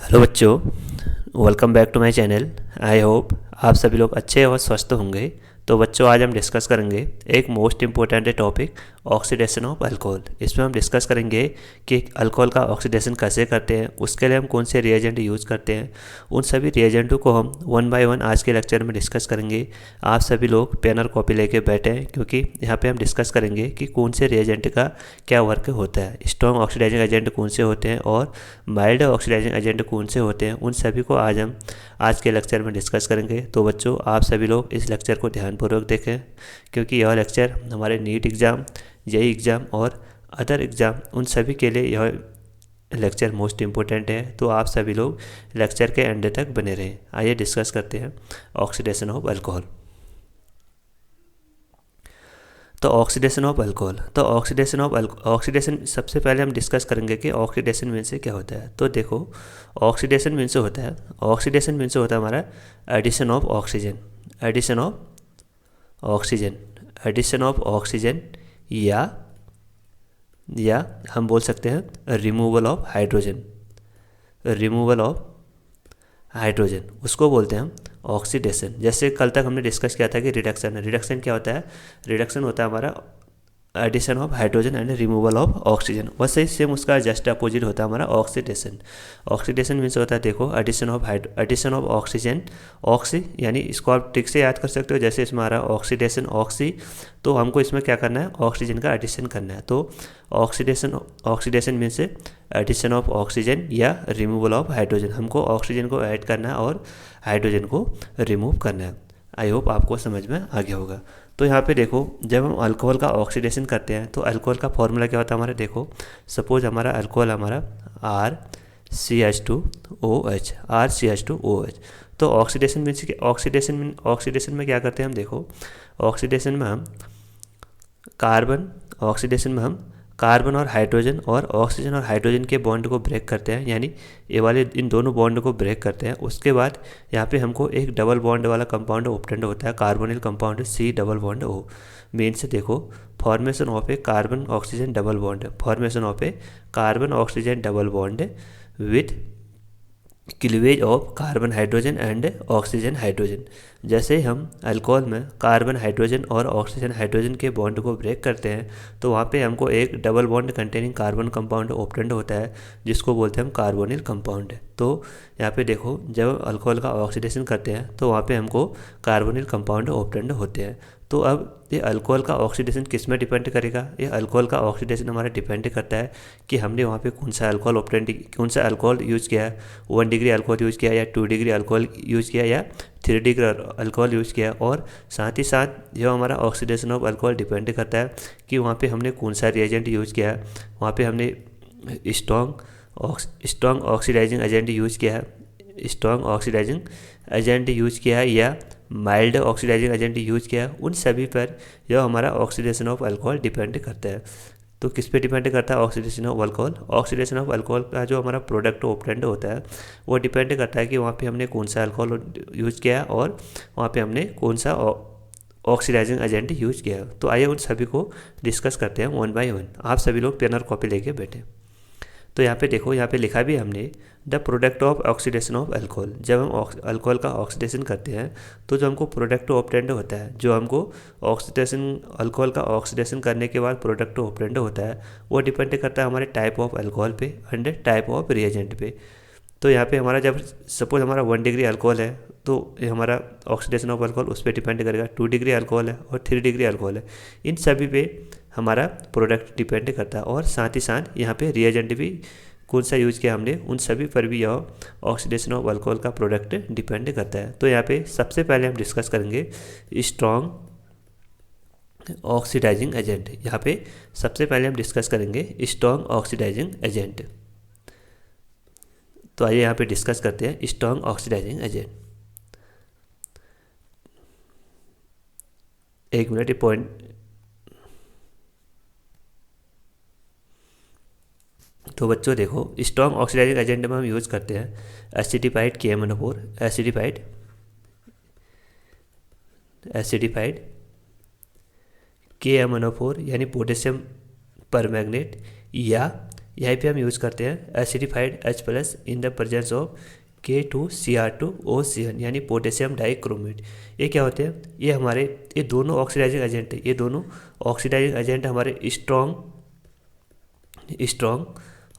Hello बच्चों, welcome back to my channel. I hope आप सभी लोग अच्छे और स्वस्थ होंगे। तो बच्चों, आज हम डिस्कस करेंगे एक most important topic, oxidation of alcohol. इसमें हम डिस्कस करेंगे कि अल्कोहल का ऑक्सीडेशन कैसे करते हैं, उसके लिए हम कौन से रिएजेंट यूज़ करते हैं। उन सभी रिएजेंटों को हम वन बाय वन आज के लेक्चर में डिस्कस करेंगे। आप सभी लोग पेन और कॉपी लेके बैठे हैं, क्योंकि यहाँ पे हम डिस्कस करेंगे कि कौन से रिएजेंट का क्या वर्क होता है, स्ट्रॉन्ग ऑक्सीडाइजिंग एजेंट कौन से होते हैं और माइल्ड ऑक्सीडाइजिंग एजेंट कौन से होते हैं। उन सभी को आज हम आज के लेक्चर में डिस्कस करेंगे। तो बच्चों, आप सभी लोग इस लेक्चर को ध्यानपूर्वक देखें, क्योंकि यह लेक्चर हमारे नीट एग्ज़ाम, जेईई एग्ज़ाम और अदर एग्ज़ाम उन सभी के लिए यह लेक्चर मोस्ट इम्पोर्टेंट है। तो आप सभी लोग लेक्चर के एंड तक बने रहें। आइए डिस्कस करते हैं ऑक्सीडेशन ऑफ अल्कोहल। तो ऑक्सीडेशन ऑफ अल्कोहल, तो ऑक्सीडेशन सबसे पहले हम डिस्कस करेंगे कि ऑक्सीडेशन मीन से क्या होता है। तो देखो, ऑक्सीडेशन मीन से होता है हमारा addition of oxygen, addition of oxygen, addition of oxygen, या हम बोल सकते हैं removal of hydrogen, removal of hydrogen, उसको बोलते हैं हम ऑक्सीडेशन। जैसे कल तक हमने डिस्कस किया था कि रिडक्शन क्या होता है। रिडक्शन होता है हमारा addition of hydrogen and removal of oxygen. वैसे ही सेम उसका जस्ट अपोजिट होता है हमारा ऑक्सीडेशन। ऑक्सीडेशन मीन्स होता है, देखो, एडिशन ऑफ ऑक्सीजन, ऑक्सी यानी इसको आप ट्रिक से याद कर सकते हो। जैसे इसमें आ रहा है ऑक्सीडेशन ऑक्सी, तो हमको इसमें क्या करना है, ऑक्सीजन का एडिशन करना है। तो oxidation means addition of oxygen या रिमूवल ऑफ हाइड्रोजन। हमको ऑक्सीजन को ऐड करना है और हाइड्रोजन को रिमूव करना है। आई होप आपको समझ में आ गया होगा। तो यहाँ पे देखो, जब हम अल्कोहल का ऑक्सीडेशन करते हैं तो अल्कोहल का फॉर्मूला क्या होता है हमारा। देखो, सपोज हमारा अल्कोहल हमारा RCH2OH, RCH2OH। तो ऑक्सीडेशन मीन्स ऑक्सीडेशन में क्या करते हैं हम, देखो, ऑक्सीडेशन में हम कार्बन और हाइड्रोजन और ऑक्सीजन और हाइड्रोजन के बॉन्ड को ब्रेक करते हैं, यानी ये वाले इन दोनों बॉन्ड को ब्रेक करते हैं। उसके बाद यहाँ पे हमको एक डबल बॉन्ड वाला कंपाउंड ऑब्टेंड होता है, carbonyl compound C double bond O। Main से देखो, formation of A carbon oxygen double bond, formation of A carbon oxygen double bond with cleavage of carbon hydrogen and oxygen hydrogen. जैसे हम alcohol में carbon hydrogen और oxygen hydrogen के bond को break करते हैं, तो वहाँ पे हमको एक double bond containing carbon compound obtained होता है, जिसको बोलते हैं हम कार्बोनिल कंपाउंड। तो यहाँ पे देखो, जब अल्कोहल का ऑक्सीडेशन करते हैं तो वहाँ पे हमको कार्बोनिल कंपाउंड ऑब्टेंड होते हैं। तो अब ये अल्कोहल का ऑक्सीडेशन किस में डिपेंड करेगा। ये अल्कोहल का ऑक्सीडेशन हमारा डिपेंड करता है कि हमने वहाँ पे कौन सा अल्कोहल यूज़ किया है। 1 डिग्री अल्कोहल यूज़ किया या 2 डिग्री अल्कोहल यूज़ किया या 3 डिग्री अल्कोहल यूज़ किया। और साथ ही साथ जो हमारा ऑक्सीडेशन ऑफ अल्कोहल डिपेंड करता है कि वहाँ पे हमने कौन सा रिएजेंट यूज़ किया है। वहाँ पे हमने स्ट्रॉन्ग ऑक्सीडाइजिंग एजेंट यूज़ किया है, स्ट्रॉन्ग ऑक्सीडाइजिंग एजेंट यूज़ किया है या माइल्ड ऑक्सीडाइजिंग एजेंट यूज़ किया है। उन सभी पर जो हमारा ऑक्सीडेशन ऑफ अल्कोहल डिपेंड करता है। तो किस पे डिपेंड करता है oxidation of alcohol. Oxidation of alcohol का जो हमारा प्रोडक्ट ऑब्टेंड होता है वो डिपेंड करता है कि वहाँ पे हमने कौन सा अल्कोहल यूज़ किया है और वहाँ पे हमने कौन सा ऑक्सीडाइजिंग एजेंट यूज़ किया है। तो आइए उन सभी को डिस्कस करते हैं वन बाय वन। आप सभी लोग पेन और कॉपी लेके बैठे। तो यहाँ पे देखो, यहाँ पे लिखा भी हमने the product of oxidation of alcohol. जब हम अल्कोहल का ऑक्सीडेशन करते हैं तो जो हमको प्रोडक्ट ऑब्टेंड होता है, जो हमको अल्कोहल का ऑक्सीडेशन करने के बाद प्रोडक्ट ऑब्टेंड होता है, वो डिपेंड करता है हमारे टाइप ऑफ अल्कोहल पे एंड टाइप ऑफ रिएजेंट पे। तो यहाँ पे हमारा जब सपोज हमारा 1 डिग्री अल्कोहल है तो ये हमारा ऑक्सीडेशन ऑफ अल्कोहल उस पर डिपेंड करेगा। 2 डिग्री अल्कोहल है और 3 डिग्री अल्कोहल है, इन सभी पे हमारा प्रोडक्ट डिपेंड करता है। और साथ ही साथ यहाँ पे रिएजेंट भी कौन सा यूज़ किया हमने, उन सभी पर भी यह ऑक्सीडेशन ऑफ अल्कोहल का प्रोडक्ट डिपेंड करता है। तो यहाँ पे सबसे पहले हम डिस्कस करेंगे स्ट्रॉन्ग ऑक्सीडाइजिंग एजेंट। यहाँ पे सबसे पहले हम डिस्कस करेंगे स्ट्रॉन्ग ऑक्सीडाइजिंग एजेंट। तो आइए यहाँ पे डिस्कस करते हैं स्ट्रॉन्ग ऑक्सीडाइजिंग एजेंट। एक मिनट, ये पॉइंट। तो बच्चों देखो, स्ट्रॉन्ग ऑक्सीडाइजिंग एजेंट में हम यूज़ करते हैं एसिडिफाइड KMnO4, एसिडिफाइड KMnO4 यानी पोटेशियम परमैंगनेट, या यहाँ पे हम यूज़ करते हैं acidified H+ in the presence of K2Cr2O यानी पोटेशियम डाइक्रोमेट। ये क्या होते हैं, ये दोनों ऑक्सीडाइजिंग एजेंट है, ये दोनों ऑक्सीडाइजिंग एजेंट हमारे स्ट्रॉन्ग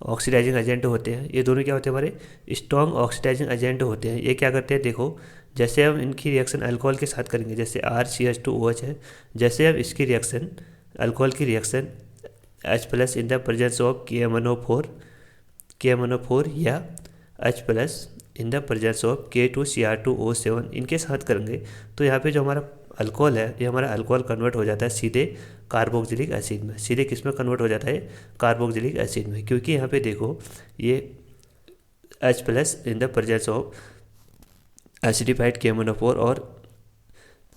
ऑक्सीडाइजिंग एजेंट होते हैं। ये दोनों क्या होते हैं, हमारे स्ट्रॉन्ग ऑक्सीडाइजिंग एजेंट होते हैं। ये क्या करते हैं, देखो जैसे हम इनकी रिएक्शन अल्कोहल के साथ करेंगे, जैसे RCH2OH है, जैसे हम इसकी रिएक्शन अल्कोहल की reaction H+ in the presence of KMNO4 या H+ in the presence of K2Cr2O7 इनके साथ करेंगे, तो यहाँ पे जो हमारा अल्कोहल है, ये हमारा अल्कोहल कन्वर्ट हो जाता है सीधे कार्बोक्सिलिक एसिड में। सीधे किस में कन्वर्ट हो जाता है, कार्बोक्सिलिक एसिड में, क्योंकि यहाँ पे देखो ये H+ in the presence of acidified KMNO4 और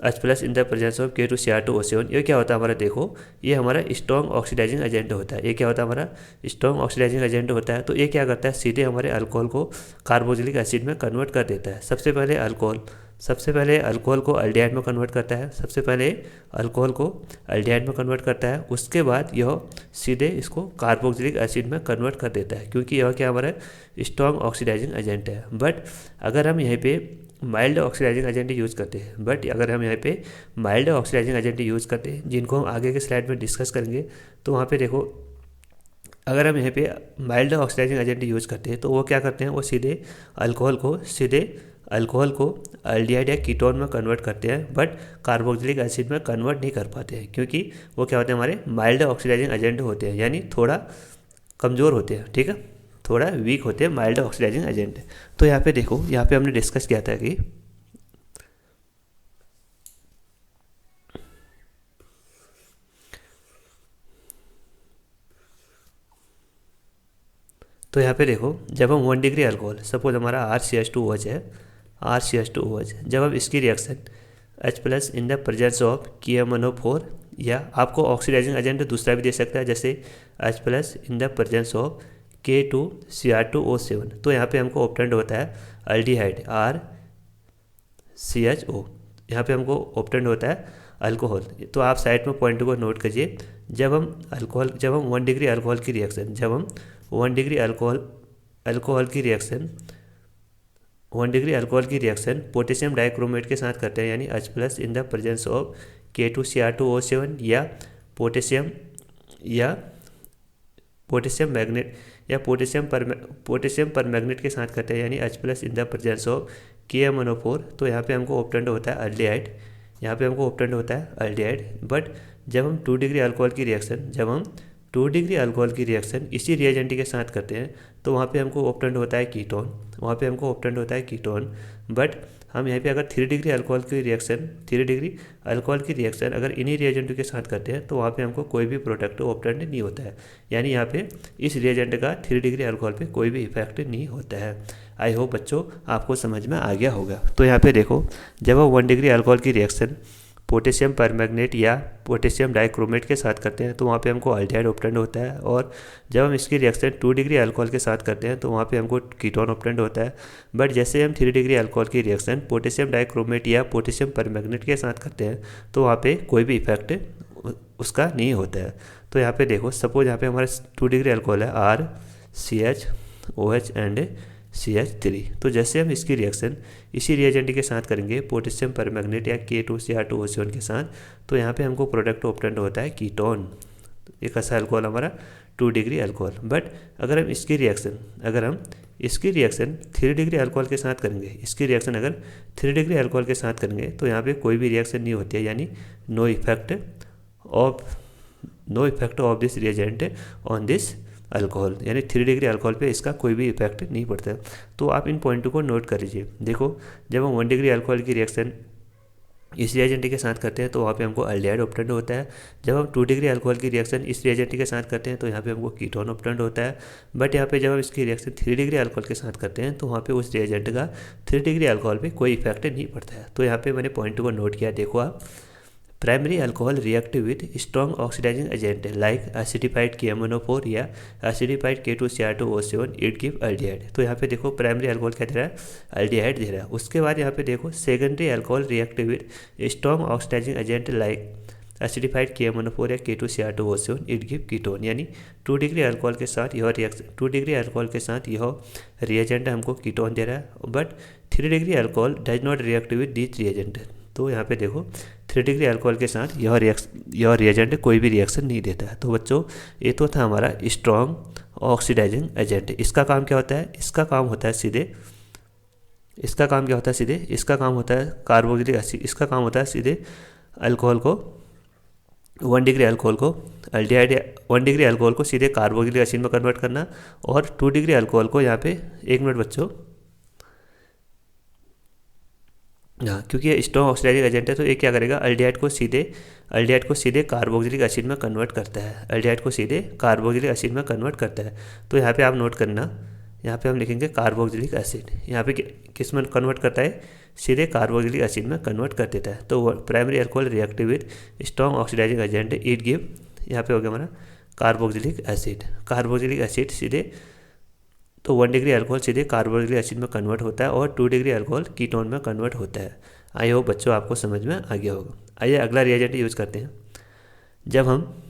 H+ in the presence of K2Cr2O7, ये क्या होता है हमारा, देखो ये हमारा स्ट्रॉन्ग ऑक्सीडाइजिंग एजेंट होता है। ये क्या होता है, हमारा स्ट्रॉन्ग ऑक्सीडाइजिंग एजेंट होता है। तो ये क्या करता है, सीधे हमारे अल्कोहल को कार्बोक्सिलिक एसिड में कन्वर्ट कर देता है। सबसे पहले अल्कोहल को एल्डिहाइड में कन्वर्ट करता है, उसके बाद यह सीधे इसको कार्बोक्सिलिक एसिड में कन्वर्ट कर देता है, क्योंकि यह क्या हमारा स्ट्रॉन्ग ऑक्सीडाइजिंग एजेंट है। बट अगर हम यहाँ पे माइल्ड ऑक्सीडाइजिंग एजेंट यूज़ करते हैं, जिनको हम आगे के स्लाइड में डिस्कस करेंगे, तो वहाँ पे देखो अगर हम यहाँ पे माइल्ड ऑक्सीडाइजिंग एजेंट यूज़ करते हैं, तो वो क्या करते हैं, वो सीधे अल्कोहल को एल्डिहाइड या कीटोन में कन्वर्ट करते हैं, बट कार्बोक्सिलिक एसिड में कन्वर्ट नहीं कर पाते हैं, क्योंकि वो क्या होते हैं, हमारे माइल्ड ऑक्सीडाइजिंग एजेंट होते हैं, यानी थोड़ा कमज़ोर होते हैं, ठीक है, थोड़ा वीक होते हैं माइल्ड ऑक्सीडाइजिंग एजेंट। तो यहाँ पे देखो, यहाँ पे हमने डिस्कस किया था कि तो यहाँ पे देखो, जब हम 1 डिग्री अल्कोहल, सपोज हमारा RCH2OH है, जब हम इसकी reaction H+ in the presence of KMNO4, या आपको ऑक्सीडाइजिंग एजेंट दूसरा भी दे सकता है, जैसे H+ in the presence of K2Cr2O7, तो यहाँ पे हमको ऑप्टेंड होता है एल्डिहाइड RCHO, यहाँ पे हमको ऑप्टेंड होता है अल्कोहल। तो आप साइड में पॉइंट को नोट कीजिए, जब हम 1 डिग्री अल्कोहल की रिएक्शन, 1 डिग्री अल्कोहल की रिएक्शन पोटेशियम डाइक्रोमेट के साथ करते हैं, यानी H+ in the presence of K2Cr2O7 या पोटेशियम परमैंगनेट के साथ करते हैं, यानी H+ in the presence of KMNO4, तो यहाँ पे हमको ऑप्टेंड होता है एल्डिहाइड। बट जब हम 2 डिग्री अल्कोहल की रिएक्शन इसी रिएजेंट के साथ करते हैं, तो वहाँ पे हमको ऑप्टेंड होता है कीटोन। बट हम यहाँ पे अगर 3 डिग्री अल्कोहल की रिएक्शन अगर इन्हीं रिएजेंट के साथ करते हैं, तो वहाँ पे हमको कोई भी प्रोडक्ट ऑप्टेंड नहीं होता है, यानी यहाँ पे इस रिएजेंट का 3 डिग्री अल्कोहल पे कोई भी इफेक्ट नहीं होता है। आई होप बच्चों आपको समझ में आ गया होगा। तो यहाँ पे देखो, जब हम 1 डिग्री अल्कोहल की रिएक्शन पोटेशियम परमैंगनेट या पोटेशियम डाइक्रोमेट के साथ करते हैं, तो वहाँ पे हमको एल्डिहाइड ऑप्टेंड होता है, और जब हम इसकी रिएक्शन 2 डिग्री अल्कोहल के साथ करते हैं, तो वहाँ पे हमको कीटोन ऑप्टेंड होता है। बट जैसे हम 3 डिग्री अल्कोहल की रिएक्शन पोटेशियम डाइक्रोमेट या पोटेशियम परमैंगनेट के साथ करते हैं, तो वहाँ पे कोई भी इफेक्ट उसका नहीं होता है। तो यहाँ पे देखो, सपोज यहाँ पे हमारा 2 डिग्री अल्कोहल है RCHOH एंड CH3, तो जैसे हम इसकी रिएक्शन इसी रिएजेंट के साथ करेंगे पोटेशियम परमैंगनेट या K2Cr2O7 के साथ, तो यहाँ पे हमको प्रोडक्ट ऑप्टेंड होता है कीटोन। एक ऐसा अल्कोहल हमारा 2 डिग्री अल्कोहल। बट अगर हम इसकी रिएक्शन 3 डिग्री अल्कोहल के साथ करेंगे, तो यहाँ पे कोई भी रिएक्शन नहीं होती है, यानी no effect of this reagent on this alcohol, यानी 3 डिग्री अल्कोहल पे इसका कोई भी इफेक्ट नहीं पड़ता है। तो आप इन पॉइंटों को नोट कर लीजिए। देखो, जब हम 1 डिग्री अल्कोहल की रिएक्शन इस रिएजेंट के साथ करते हैं, तो वहाँ पे हमको एल्डिहाइड ऑप्टेंड होता है। जब हम 2 डिग्री अल्कोहल की रिएक्शन इस रिएजेंट के साथ करते हैं, तो यहाँ पे हमको कीटोन ऑप्टेंड होता है। बट यहाँ पे जब हम इसकी रिएक्शन 3 डिग्री अल्कोहल के साथ करते हैं, तो वहाँ पे उस रिएजेंट का 3 डिग्री अल्कोहल पे कोई इफेक्ट नहीं पड़ता है। तो यहाँ पे मैंने पॉइंट को नोट किया। देखो आप, primary alcohol react with strong oxidizing agent like acidified KMNO4 या acidified K2Cr2O7 it give aldehyde. तो यहाँ पे देखो, प्राइमरी अल्कोहल क्या दे रहा है, एल्डिहाइड दे रहा है। उसके बाद यहाँ पे देखो, secondary alcohol react with strong oxidizing agent like acidified KMnO4 या K2Cr2O इट गिव कीटोन। यानी 2 डिग्री अल्कोहल के साथ यह रिएक्शन 2 डिग्री अल्कोहल के साथ यह रिएजेंट हमको कीटोन दे रहा है, but 3 degree alcohol does not react with this reagent. तो यहाँ पे देखो 3 डिग्री अल्कोहल के साथ यह रिएजेंट कोई भी रिएक्शन नहीं देता है। तो बच्चों ये तो था हमारा स्ट्रॉन्ग ऑक्सीडाइजिंग एजेंट। इसका काम क्या होता है? इसका काम होता है सीधे इसका काम होता है कार्बोक्सिलिक एसिड। इसका काम होता है सीधे अल्कोहल को 1 डिग्री अल्कोहल को अल्डिहाइड 1 डिग्री अल्कोहल को सीधे कार्बोक्सिलिक एसिड में कन्वर्ट करना, और 2 डिग्री अल्कोहल को यहाँ पे 1 मिनट बच्चों, हाँ क्योंकि ये स्ट्रॉन्ग ऑक्सीडाइजिंग एजेंट है तो ये क्या करेगा, अल्डिहाइड को सीधे कार्बोक्सिलिक एसिड में कन्वर्ट करता है। अल्डिहाइड को सीधे कार्बोक्सिलिक एसिड में कन्वर्ट करता है। तो यहाँ पे आप नोट करना, यहाँ पे हम लिखेंगे कार्बोक्सिलिक एसिड। यहाँ पे किस में कन्वर्ट करता है? सीधे कार्बोक्सिलिक एसिड में कन्वर्ट कर देता है। तो primary alcohol reactive with strong oxidizing agent it give, यहाँ पे हो गया हमारा कार्बोक्सिलिक एसिड सीधे, तो 1 डिग्री अल्कोहल सीधे कार्बोक्सिलिक एसिड में कन्वर्ट होता है और 2 डिग्री अल्कोहल कीटोन में कन्वर्ट होता है। आई होप बच्चों आपको समझ में आ गया होगा। आइए अगला रिएजेंट यूज़ करते हैं। जब हम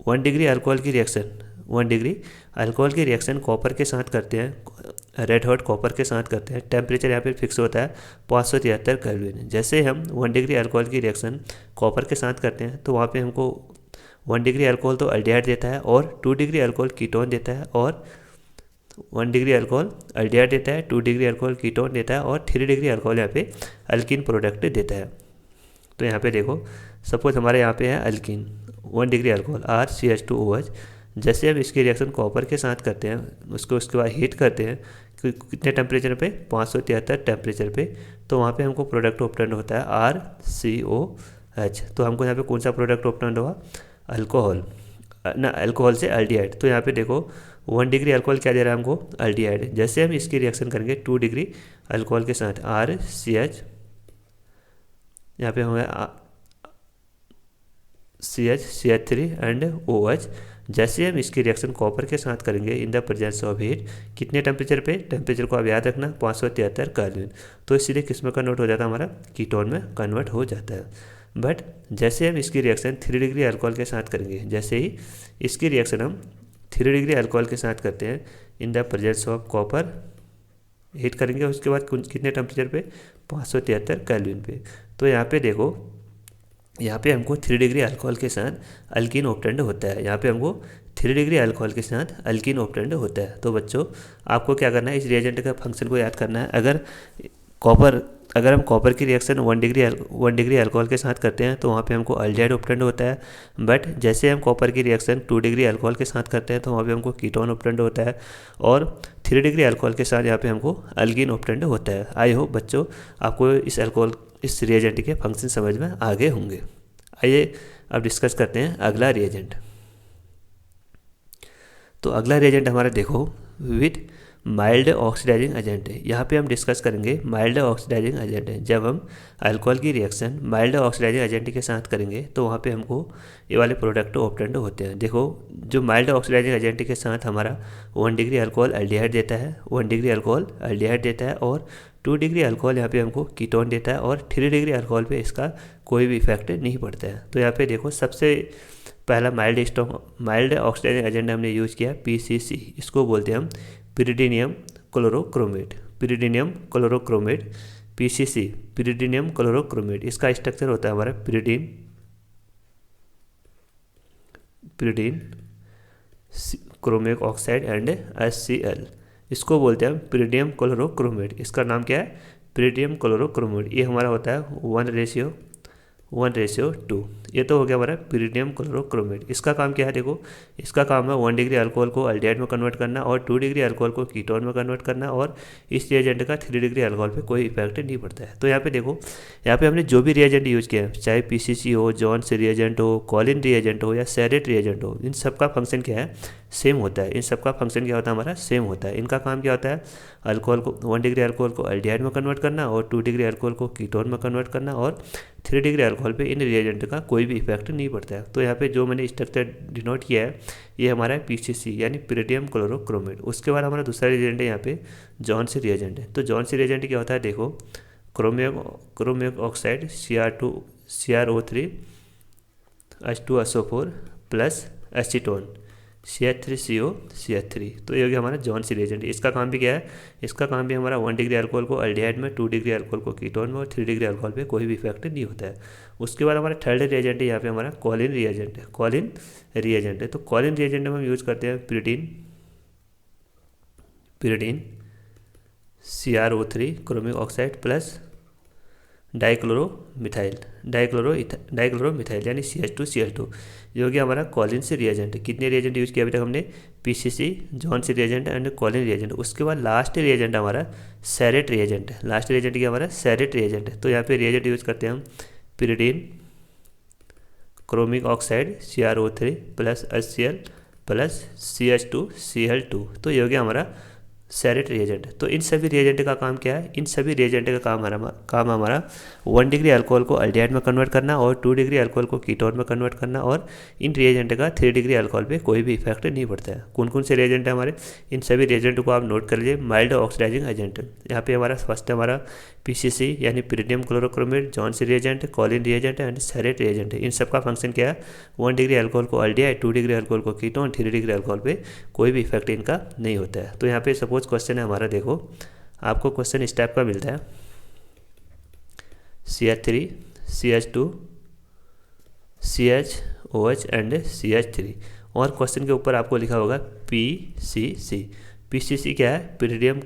1 डिग्री अल्कोहल की रिएक्शन कॉपर के साथ करते हैं, रेड हॉट कॉपर के साथ करते हैं, टेम्परेचर यहाँ पे फिक्स होता है 573 केल्विन। जैसे हम 1 डिग्री अल्कोहल की रिएक्शन कॉपर के साथ करते हैं तो वहाँ पे हमको 1 डिग्री अल्कोहल तो अल्डिहाइड देता है और 2 डिग्री अल्कोहल कीटोन देता है, और 1 डिग्री अल्कोहल अल्डिहाइड देता है, 2 डिग्री अल्कोहल कीटोन देता है, और 3 डिग्री अल्कोहल यहाँ पे अल्कीन प्रोडक्ट देता है। तो यहाँ पे देखो सपोज हमारे यहाँ पे है अल्कीन 1 डिग्री अल्कोहल RCH2OH। जैसे हम इसकी रिएक्शन कॉपर के साथ करते हैं, उसके बाद हीट करते हैं कितने टेम्परेचर पे? 573 टेम्परेचर पे। तो वहाँ पे हमको प्रोडक्ट ऑब्टेंड होता है RCOH। तो हमको यहाँ पे कौन सा प्रोडक्ट ऑब्टेंड हुआ? अल्कोहल से अल्डिहाइड। तो यहाँ पे देखो 1 डिग्री अल्कोहल क्या दे रहा है हमको? अल्डिहाइड। जैसे हम इसकी रिएक्शन करेंगे 2 डिग्री अल्कोहल के साथ RCH, यहाँ पे होगा CH3 एंड OH। जैसे हम इसकी रिएक्शन कॉपर के साथ करेंगे in the presence of heat, कितने टेम्परेचर पे? टेम्परेचर को आप याद रखना 573 केल्विन। तो इसलिए किस में कन्वर्ट हो जाता है? हमारा कीटोन में कन्वर्ट हो जाता है। बट जैसे हम इसकी रिएक्शन 3 डिग्री अल्कोहल के साथ करेंगे, जैसे ही इसकी रिएक्शन हम 3 डिग्री अल्कोहल के साथ करते हैं in the presence of copper, heat करेंगे उसके बाद कितने टेम्परेचर पे? 573 केल्विन पे। तो यहाँ पे देखो, यहाँ पे हमको 3 डिग्री अल्कोहल के साथ अल्कीन ऑब्टेंड होता है। यहाँ पे हमको 3 डिग्री अल्कोहल के साथ अल्कीन ऑब्टेंड होता है। तो बच्चों आपको क्या करना है? इस रिएजेंट का फंक्शन को याद करना है। अगर हम कॉपर की रिएक्शन 1 डिग्री अल्कोहल के साथ करते हैं तो वहाँ पे हमको अल्डिहाइड ऑब्टेंड होता है। बट जैसे हम कॉपर की रिएक्शन 2 डिग्री अल्कोहल के साथ करते हैं तो वहाँ पे हमको कीटोन ऑब्टेंड होता है, और 3 डिग्री अल्कोहल के साथ यहाँ पे हमको अल्कीन ऑब्टेंड होता है। आई होप बच्चों आपको इस रिएजेंट के फंक्शन समझ में आ गए होंगे। आइए अब डिस्कस करते हैं अगला रिएजेंट। तो अगला रिएजेंट हमारा देखो विद माइल्ड ऑक्सीडाइजिंग एजेंट है। यहाँ पे हम डिस्कस करेंगे माइल्ड ऑक्सीडाइजिंग एजेंट है। जब हम अल्कोहल की रिएक्शन माइल्ड ऑक्सीडाइजिंग एजेंट के साथ करेंगे तो वहाँ पे हमको ये वाले प्रोडक्ट ऑब्टेंड होते हैं। देखो जो माइल्ड ऑक्सीडाइजिंग एजेंट के साथ हमारा 1 डिग्री अल्कोहल अल्डिहाइड देता है, 1 डिग्री अल्कोहल अल्डिहाइड देता है, और 2 डिग्री अल्कोहल यहाँ पे हमको कीटोन देता है, और 3 डिग्री अल्कोहल पे इसका कोई भी इफेक्ट नहीं पड़ता है। तो यहाँ पे देखो सबसे पहला माइल्ड ऑक्सीडाइजिंग एजेंट हमने यूज़ किया PCC। इसको बोलते हैं हम पिरिडीनियम क्लोरोक्रोमेट PCC, पिरिडीनियम क्लोरोक्रोमेट। इसका स्ट्रक्चर होता है हमारा pyridine chromic oxide and HCl। इसको बोलते हैं हम पिरिडियम क्लोरोक्रोमेट। इसका नाम क्या है? पिरिडियम क्लोरोक्रोमेट। ये हमारा होता है 1:2। ये तो हो गया हमारा पिरिडियम क्लोरोक्रोमेट। इसका काम क्या है? देखो इसका काम है 1 डिग्री अल्कोहल को अल्डिहाइड में कन्वर्ट करना और 2 डिग्री अल्कोहल को कीटोन में कन्वर्ट करना, और इस रिएजेंट का 3 डिग्री अल्कोहल पे कोई इफेक्ट नहीं पड़ता है। तो यहाँ पे देखो, यहाँ पे हमने जो भी रिएजेंट यूज़ किया है, चाहे PCC हो, जॉन्स रिएजेंट हो, कॉलिन रिएजेंट हो या सेरेट रिएजेंट हो, इन सब का फंक्शन क्या है? सेम होता है। इन सब का फंक्शन क्या होता है? हमारा सेम होता है। इनका काम क्या होता है? अल्कोहल को 1 डिग्री अल्कोहल को अल्डिहाइड में कन्वर्ट करना और 2 डिग्री अल्कोहल को कीटोन में कन्वर्ट करना, और 3 डिग्री अल्कोहल पे इन रिएजेंट का कोई भी इफेक्ट नहीं पड़ता है। तो यहाँ पे जो मैंने स्ट्रक्चर डिनोट किया है ये हमारा है PCC यानी पिरिडियम क्लोरोक्रोमेट। उसके बाद हमारा दूसरा रिएजेंट है यहाँ पे जॉन्स रिएजेंट है। तो जॉन्स रिएजेंट क्या होता है? देखो chromic oxide CrO3 H2SO4 plus acetone CH3CO CH3। तो ये हो गया हमारा जॉन्स रिएजेंट। इसका काम भी क्या है, इसका काम भी हमारा 1 डिग्री अल्कोहल को अल्डिहाइड में, 2 डिग्री अल्कोहल को कीटोन में और 3 डिग्री अल्कोहल पे कोई भी इफेक्ट नहीं होता है। उसके बाद हमारा थर्ड रिएजेंट है यहाँ पे हमारा कॉलिन रिएजेंट है। कॉलिन रिएजेंट है तो कॉलिन रिएजेंट में हम यूज करते हैं pyridine CrO3 chromic oxide plus dichloromethyl यानी CH2Cl2। ये हो गया हमारा कॉलिन से रिएजेंट। कितने रिएजेंट यूज किया अभी तक हमने, PCC, Johns reagent and Colin reagent. उसके बाद लास्ट रिएजेंट हमारा सेरेट रिएजेंट है। लास्ट रिएजेंट क्या हमारा सेरेट रिएजेंट है। तो यहाँ पे रिएजेंट यूज करते हैं हम pyridine chromic oxide CrO3 plus HCl plus CH2Cl2। तो ये हो गया हमारा सेरेट रिएजेंट। तो इन सभी रिएजेंट का काम क्या है, इन सभी रिएजेंट का काम हमारा 1 डिग्री अल्कोहल को अल्डिहाइड में कन्वर्ट करना और 2 डिग्री अल्कोहल को कीटोन में कन्वर्ट करना, और इन रिएजेंट का 3 डिग्री अल्कोहल पे कोई भी इफेक्ट नहीं पड़ता है। कौन कौन से रिएजेंट है हमारे, इन सभी रिएजेंट को आप नोट कर लीजिए। माइल्ड ऑक्सीडाइजिंग एजेंट यहाँ पे हमारा फर्स्ट है हमारा PCC यानी pyridinium chlorochromate, Jones reagent, Collins reagent and Sarett reagent है। इन सब का फंक्शन क्या है, 1 डिग्री अल्कोहल को अल्डिहाइड, 2 डिग्री अल्कोहल को कीटोन, 3 डिग्री अल्कोहल पे कोई भी इफेक्ट इनका नहीं होता है। तो यहाँ पे सपोज क्वेश्चन है हमारा, देखो आपको क्वेश्चन इस टाइप का मिलता है CH3 CH2 CHOH and CH3, और क्वेश्चन के ऊपर आपको लिखा होगा PCC। PCC क्या है, pyridinium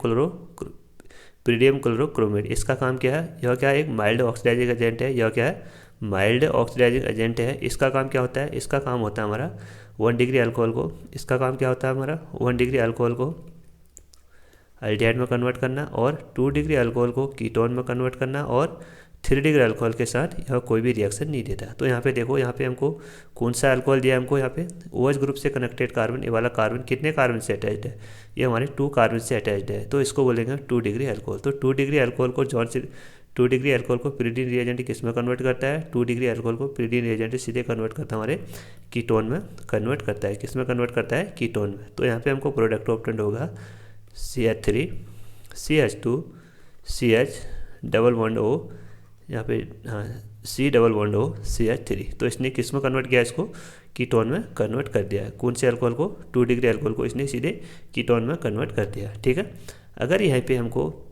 क्लोरोक्रोमेट। इसका काम क्या है, यह क्या है, एक माइल्ड ऑक्सीडाइजिंग एजेंट है। यह क्या है, माइल्ड ऑक्सीडाइजिंग एजेंट है। इसका काम क्या होता है, इसका काम होता है हमारा 1 डिग्री अल्कोहल को, इसका काम क्या होता है हमारा 1 डिग्री अल्कोहल को अल्डिहाइड में कन्वर्ट करना और 2 डिग्री अल्कोहल को कीटोन में कन्वर्ट करना, और 3 डिग्री अल्कोहल के साथ यह कोई भी रिएक्शन नहीं देता। तो यहाँ पे देखो, यहाँ पे हमको कौन सा अल्कोहल दिया है, हमको यहाँ पे OH ग्रुप से कनेक्टेड कार्बन। ये वाला कार्बन कितने कार्बन से अटैच्ड है, ये हमारे 2 कार्बन से अटैच्ड है। तो इसको बोलेंगे 2 डिग्री अल्कोहल। तो 2 डिग्री अल्कोहल को 2 डिग्री अल्कोहल को pyridine रिएजेंट किस में कन्वर्ट करता है, 2 डिग्री अल्कोहल को pyridine रिएजेंट सीधे कन्वर्ट करता है हमारे कीटोन में कन्वर्ट करता है। किस में कन्वर्ट करता है, कीटोन में। तो यहाँ पे हमको प्रोडक्ट ऑब्टेंड होगा CH3 CH2 CH double bond O, यहाँ पे हाँ C double bond O CH3। तो इसने किस में कन्वर्ट किया, इसको कीटोन में कन्वर्ट कर दिया है। कौन से अल्कोहल को, 2 डिग्री अल्कोहल को इसने सीधे कीटोन में कन्वर्ट कर दिया, ठीक है। अगर यहाँ पे हमको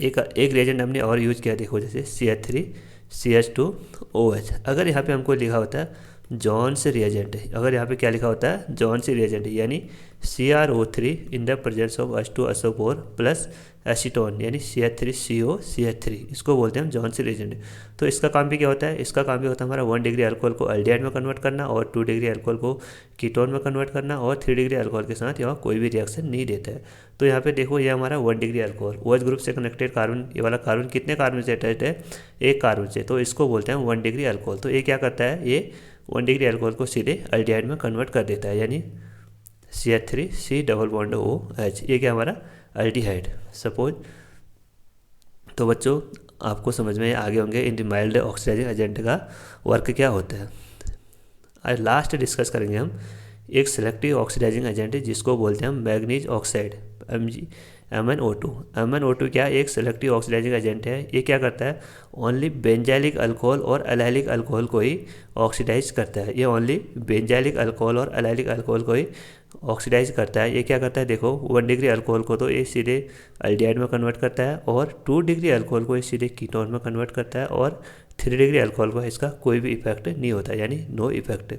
एक रिएजेंट हमने और यूज किया, देखो जैसे CH3 CH2OH। अगर यहाँ पे हमको लिखा होता है जॉन्स रिएजेंट, अगर यहाँ पे क्या लिखा होता है जॉन्स रिएजेंट यानी CrO3 in the presence of H2SO4 plus acetone यानी CH3CO CH3, इसको बोलते हैं हम जॉन्स रिएजेंट। तो इसका काम भी क्या होता है, इसका काम भी होता है हमारा 1 डिग्री अल्कोहल को अल्डिहाइड में कन्वर्ट करना और 2 डिग्री अल्कोहल को कीटोन में कन्वर्ट करना, और 3 डिग्री अल्कोहल के साथ यह कोई भी रिएक्शन नहीं देता है। तो यहाँ पे देखो, ये हमारा 1 डिग्री अल्कोहल OH ग्रुप से कनेक्टेड कार्बन, ये वाला कार्बन कितने कार्बन से अटैच्ड है, 1 कार्बन से। तो इसको बोलते हैं 1 डिग्री अल्कोहल। तो ये क्या करता है, ये 1 डिग्री अल्कोहल को सीधे अल्डिहाइड में कन्वर्ट कर देता है, यानी CH3C डबल बॉन्ड OH। ये क्या हमारा अल्डिहाइड सपोज। तो बच्चों आपको समझ में आ गए होंगे इन माइल्ड ऑक्सीडाइजिंग एजेंट का वर्क क्या होता है। आज लास्ट डिस्कस करेंगे हम एक सेलेक्टिव ऑक्सीडाइजिंग एजेंट है जिसको बोलते हैं हम मैग्नीज ऑक्साइड MnO2। MnO2 क्या एक सेलेक्टिव ऑक्सीडाइजिंग एजेंट है। ये क्या करता है, ओनली बेंजाइलिक अल्कोहल और अलाइलिक अल्कोहल को ही ऑक्सीडाइज करता है। ये ओनली बेंजाइलिक अल्कोहल और अलाइलिक अल्कोहल को ही ऑक्सीडाइज करता है। ये क्या करता है, देखो 1 डिग्री अल्कोहल को तो ये सीधे अल्डिहाइड में कन्वर्ट करता है, और 2 डिग्री अल्कोहल को ये सीधे कीटोन में कन्वर्ट करता है, और 3 डिग्री अल्कोहल को इसका कोई भी इफेक्ट नहीं होता, यानी नो इफेक्ट।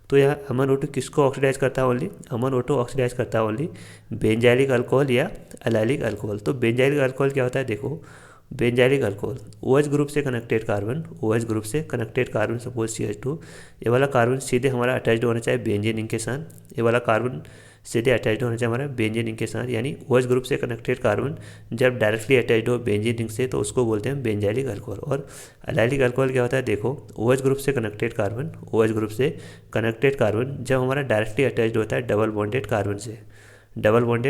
तो यहाँ MnO2 किसको ऑक्सीडाइज करता है, ओनली MnO2 ऑक्सीडाइज करता है ओनली बेंजाइलिक अल्कोहल या अलाइलिक अल्कोहल। तो बेंजाइलिक अल्कोहल क्या होता है, देखो बेंजाइलिक अल्कोहल OH ग्रुप से कनेक्टेड कार्बन, OH ग्रुप से कनेक्टेड कार्बन सपोज CH2, ये वाला कार्बन सीधे हमारा अटैच्ड होना चाहिए बेंजीन रिंग के साथ। ये वाला कार्बन सीधे अटैच्ड होना चाहिए हमारा बेंजीन रिंग के साथ, यानी OH ग्रुप से कनेक्टेड कार्बन जब डायरेक्टली अटैच्ड हो बेंजीन रिंग से तो उसको बोलते हैं बेंजाइलिक अल्कोहल। और अलाइलिक अल्कोहल क्या होता है, देखो OH ग्रुप से कनेक्टेड कार्बन, OH ग्रुप से कनेक्टेड कार्बन जब हमारा डायरेक्टली अटैच्ड होता है डबल बॉन्डेड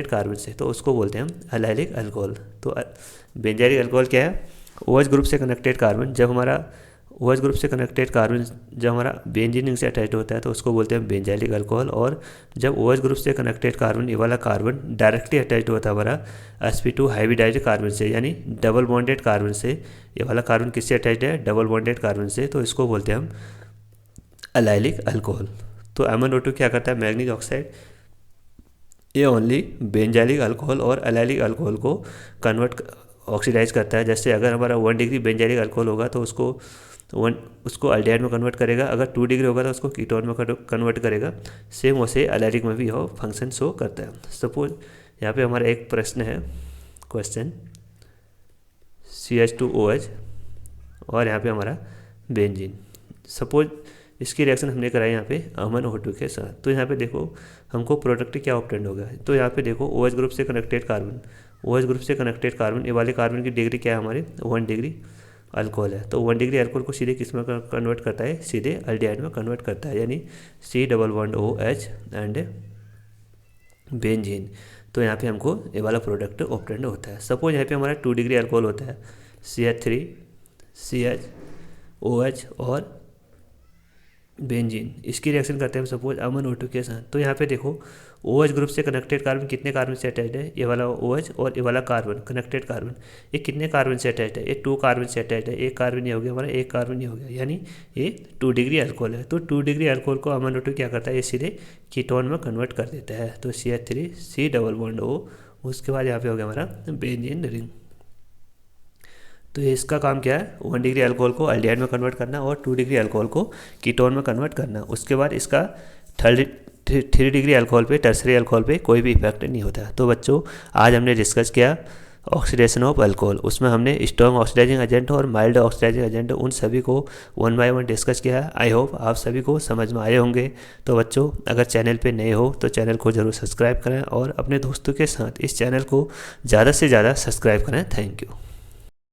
कार्बन से, तो उसको बोलते हैं हम अलाइलिक अल्कोहल। तो बेंजाइलिक अल्कोहल क्या है, OH ग्रुप से कनेक्टेड कार्बन जब हमारा बेंजीन रिंग से अटैच्ड होता है तो उसको बोलते हैं बेंजाइलिक अल्कोहल। और जब OH ग्रुप से कनेक्टेड कार्बन, ये वाला कार्बन डायरेक्टली अटैच्ड होता है हमारा sp2 हाइब्रिडाइज्ड कार्बन से, यानी डबल बॉन्डेड कार्बन से। ये वाला कार्बन किससे अटैच्ड है, डबल बॉन्डेड कार्बन से, तो इसको बोलते हैं हम एलाइलिक अल्कोहल। तो MnO2 क्या करता है, मैग्नीज ऑक्साइड ये ओनली बेंजाइलिक अल्कोहल और एलाइलिक अल्कोहल को कन्वर्ट ऑक्सीडाइज करता है। जैसे अगर हमारा 1 डिग्री बेंजाइलिक अल्कोहल होगा तो उसको अल्डिहाइड में कन्वर्ट करेगा, अगर 2 डिग्री होगा तो उसको कीटोन में कन्वर्ट करेगा। सेम वैसे एलाइलिक में भी यह फंक्शन शो करता है। सपोज यहाँ पे हमारा एक प्रश्न है, क्वेश्चन CH2OH और यहाँ पे हमारा बेंजीन। सपोज इसकी रिएक्शन हमने कराई यहाँ पे MnO2 के साथ, तो यहाँ पे देखो हमको प्रोडक्ट क्या ऑब्टेंड होगा। तो यहाँ पे देखो OH ग्रुप से कनेक्टेड कार्बन, OH ग्रुप से कनेक्टेड कार्बन, ये वाले कार्बन की डिग्री क्या है हमारी 1 डिग्री अल्कोहल है। तो 1 डिग्री अल्कोहल को सीधे किस में कन्वर्ट करता है, सीधे अल्डिहाइड में कन्वर्ट करता है, यानी C+1OH एंड बेंजीन। तो यहाँ पे हमको ये वाला प्रोडक्ट ऑब्टेंड होता है। सपोज यहाँ पे हमारा 2 डिग्री अल्कोहल होता है, CH3 CHOH और बेंजीन, इसकी रिएक्शन करते हैं हम सपोज MnO2 के साथ। तो यहाँ पे देखो OH ग्रुप से कनेक्टेड कार्बन कितने कार्बन से अटैच्ड है, ये वाला OH और ये वाला कार्बन कनेक्टेड कार्बन, ये कितने कार्बन से अटैच्ड है, ये 2 कार्बन से अटैच्ड है। एक कार्बन ये हो गया हमारा, एक कार्बन ये हो गया, यानी ये 2 डिग्री अल्कोहल है। तो 2 डिग्री अल्कोहल को MnO2 क्या करता है, ये सीधे कीटोन में कन्वर्ट कर देता है। तो CH3 C+1O, उसके बाद यहाँ पे हो गया हमारा बेंजीन रिंग। तो इसका काम क्या है, 1 डिग्री अल्कोहल को अल्डिहाइड में कन्वर्ट करना और 2 डिग्री अल्कोहल को कीटोन में कन्वर्ट करना। उसके बाद इसका 3 डिग्री अल्कोहल पे, टर्सरी अल्कोहल पे कोई भी इफेक्ट नहीं होता। तो बच्चों आज हमने डिस्कस किया ऑक्सीडेशन ऑफ अल्कोहल। उसमें हमने स्ट्रॉन्ग ऑक्सीडाइजिंग एजेंट और माइल्ड ऑक्सीडाइजिंग एजेंट उन सभी को 1 बाय 1 डिस्कस किया है। आई होप आप सभी को समझ में आए होंगे। तो बच्चों अगर चैनल पे नए हो तो चैनल को ज़रूर सब्सक्राइब करें और अपने दोस्तों के साथ इस चैनल को ज़्यादा से ज़्यादा सब्सक्राइब करें। Thank you.